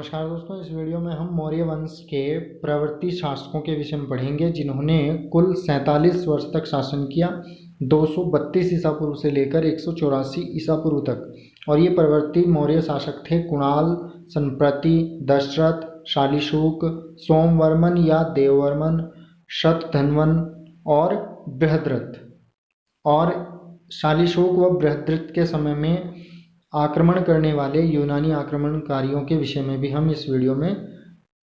नमस्कार दोस्तों, इस वीडियो में हम मौर्य वंश के प्रवर्ती शासकों के विषय में पढ़ेंगे जिन्होंने कुल 47 वर्ष तक शासन किया, 232 ईसा पूर्व से लेकर 184 ईसा पूर्व तक। और ये प्रवर्ती मौर्य शासक थे कुणाल, संप्रति, दशरथ, शालीशुक, सोमवर्मन या देववर्मन, शतधन्वन और बृहद्रथ। और शालीशुक व बृहद्रथ के समय में आक्रमण करने वाले यूनानी आक्रमणकारियों के विषय में भी हम इस वीडियो में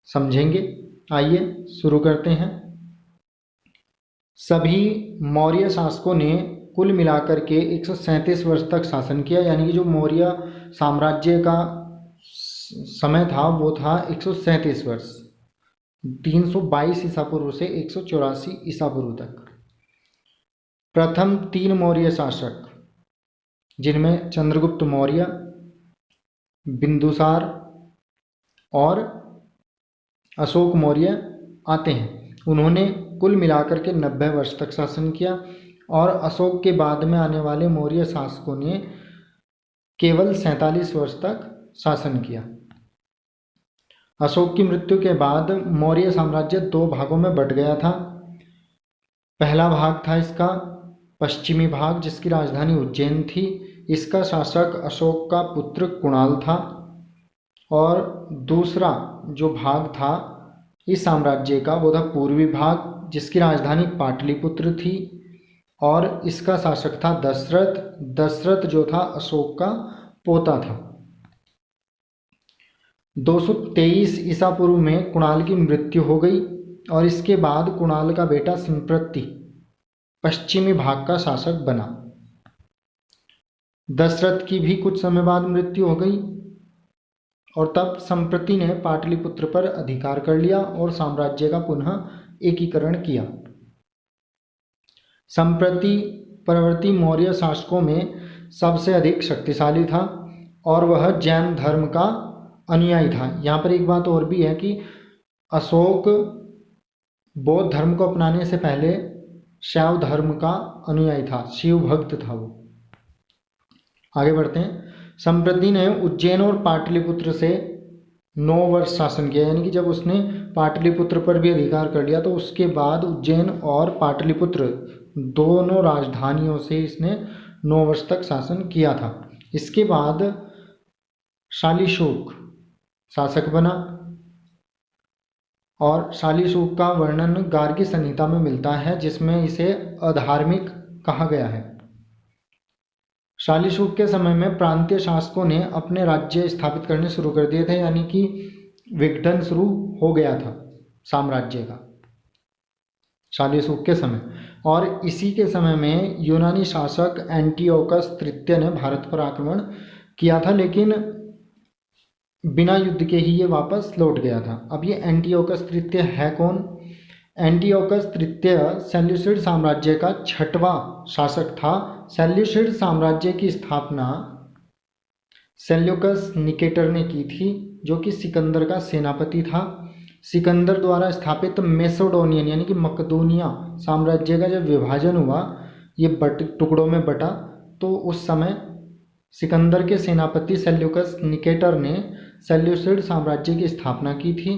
समझेंगे। आइए शुरू करते हैं। सभी मौर्य शासकों ने कुल मिलाकर के 137 वर्ष तक शासन किया, यानी कि जो मौर्य साम्राज्य का समय था वो था 137 वर्ष, 322 ईसा पूर्व से 184 ईसा पूर्व तक। प्रथम 3 मौर्य शासक जिनमें चंद्रगुप्त मौर्य, बिंदुसार और अशोक मौर्य आते हैं, उन्होंने कुल मिलाकर के 90 वर्ष तक शासन किया। और अशोक के बाद में आने वाले मौर्य शासकों ने केवल 47 वर्ष तक शासन किया। अशोक की मृत्यु के बाद मौर्य साम्राज्य 2 भागों में बट गया था। पहला भाग था इसका पश्चिमी भाग, जिसकी राजधानी उज्जैन थी। इसका शासक अशोक का पुत्र कुणाल था। और दूसरा जो भाग था इस साम्राज्य का वो था पूर्वी भाग, जिसकी राजधानी पाटलिपुत्र थी। और इसका शासक था दशरथ। दशरथ जो था अशोक का पोता था। 223 ईसा पूर्व में कुणाल की मृत्यु हो गई और इसके बाद कुणाल का बेटा संप्रति पश्चिमी भाग का शासक बना। दशरथ की भी कुछ समय बाद मृत्यु हो गई और तब संप्रति ने पाटलिपुत्र पर अधिकार कर लिया और साम्राज्य का पुनः एकीकरण किया। संप्रति परवर्ती मौर्य शासकों में सबसे अधिक शक्तिशाली था और वह जैन धर्म का अनुयायी था। यहाँ पर एक बात और भी है कि अशोक बौद्ध धर्म को अपनाने से पहले शैव धर्म का अनुयायी था, शिव भक्त था वो। आगे बढ़ते हैं। संप्रति ने उज्जैन और पाटलिपुत्र से 9 वर्ष शासन किया, यानी कि जब उसने पाटलिपुत्र पर भी अधिकार कर लिया तो उसके बाद उज्जैन और पाटलिपुत्र दोनों राजधानियों से इसने 9 वर्ष तक शासन किया था। इसके बाद शालीशुक शासक बना और शालीशुक का वर्णन गार्गी संहिता में मिलता है, जिसमें इसे अधार्मिक कहा गया है। शालीशुक के समय में प्रांतीय शासकों ने अपने राज्य स्थापित करने शुरू कर दिए थे, यानी कि विघटन शुरू हो गया था साम्राज्य का शालीशुक के समय। और इसी के समय में यूनानी शासक एंटियोकस तृतीय ने भारत पर आक्रमण किया था, लेकिन बिना युद्ध के ही ये वापस लौट गया था। अब ये एंटियोकस तृतीय है कौन? एंटियोकस तृतीय सेल्यूसिड साम्राज्य का 6वां शासक था। सेल्यूसिड साम्राज्य की स्थापना सेल्यूकस निकेटर ने की थी, जो कि सिकंदर का सेनापति था। सिकंदर द्वारा स्थापित मैसेडोनियन यानी कि मकदूनिया साम्राज्य का जब विभाजन हुआ, ये टुकड़ों में बटा, तो उस समय सिकंदर के सेनापति सेल्यूकस निकेटर ने सेल्यूसिड साम्राज्य की स्थापना की थी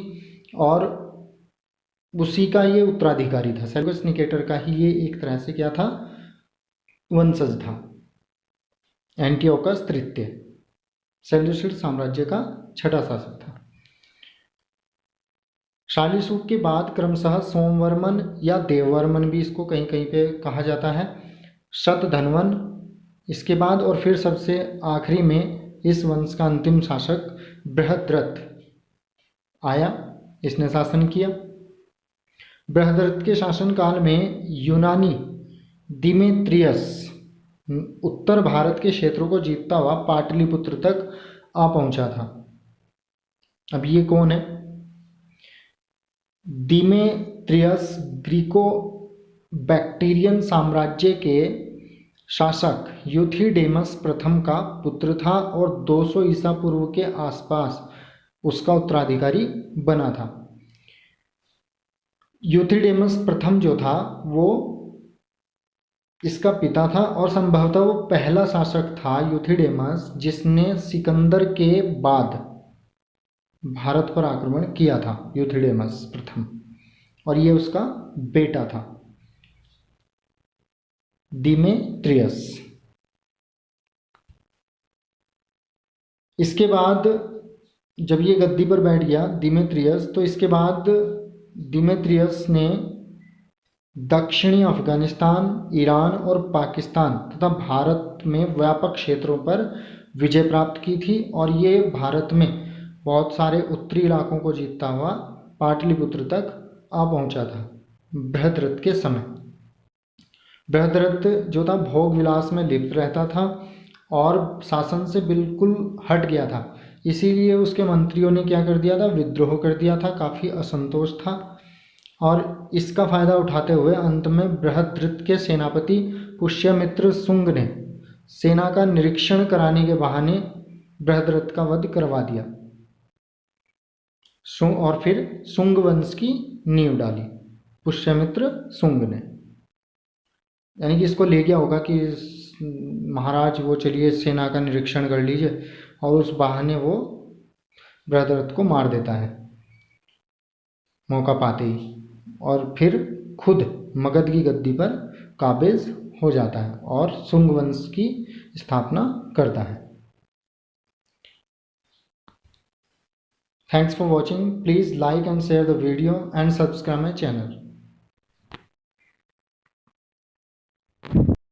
और उसी का ये उत्तराधिकारी था। सेल्यूकस निकेटर का ही ये एक तरह से क्या था, वंशज था। एंटियोकस तृतीय सेल्यूसिड साम्राज्य का 6वां शासक था। शालीशुक के बाद क्रमशः सोमवर्मन या देववर्मन भी इसको कहीं कहीं पे कहा जाता है, शतधन्वन इसके बाद, और फिर सबसे आखिरी में इस वंश का अंतिम शासक बृहद्रथ आया, इसने शासन किया। बृहद्रथ के शासनकाल में यूनानी दिमेत्रियस उत्तर भारत के क्षेत्रों को जीतता हुआ पाटलिपुत्र तक आ पहुंचा था। अब ये कौन है? दिमेत्रियस ग्रीको बैक्टीरियन साम्राज्य के शासक यूथिडेमस प्रथम का पुत्र था और 200 ईसा पूर्व के आसपास उसका उत्तराधिकारी बना था। यूथिडेमस प्रथम जो था वो इसका पिता था और संभवतः वो पहला शासक था यूथिडेमस जिसने सिकंदर के बाद भारत पर आक्रमण किया था, यूथिडेमस प्रथम, और ये उसका बेटा था डिमेत्रियस। इसके बाद जब ये गद्दी पर बैठ गया डिमेत्रियस, तो इसके बाद डिमेत्रियस ने दक्षिणी अफगानिस्तान, ईरान और पाकिस्तान तथा भारत में व्यापक क्षेत्रों पर विजय प्राप्त की थी, और ये भारत में बहुत सारे उत्तरी इलाकों को जीतता हुआ पाटलिपुत्र तक आ पहुंचा था बृहद्रथ के समय। बृहद्रथ जो था भोग विलास में लिप्त रहता था और शासन से बिल्कुल हट गया था, इसीलिए उसके मंत्रियों ने क्या कर दिया था, विद्रोह कर दिया था, काफ़ी असंतोष था। और इसका फायदा उठाते हुए अंत में बृहद्रथ के सेनापति पुष्यमित्र शुंग ने सेना का निरीक्षण कराने के बहाने बृहद्रथ का वध करवा दिया और फिर शुंग वंश की नींव डाली पुष्यमित्र शुंग ने। यानी कि इसको ले गया होगा कि महाराज वो चलिए सेना का निरीक्षण कर लीजिए, और उस बहाने वो बृहद्रथ को मार देता है मौका पाते ही, और फिर खुद मगध की गद्दी पर काबिज हो जाता है और शुंग वंश की स्थापना करता है। Thanks for watching. Please like and share the video and subscribe my channel.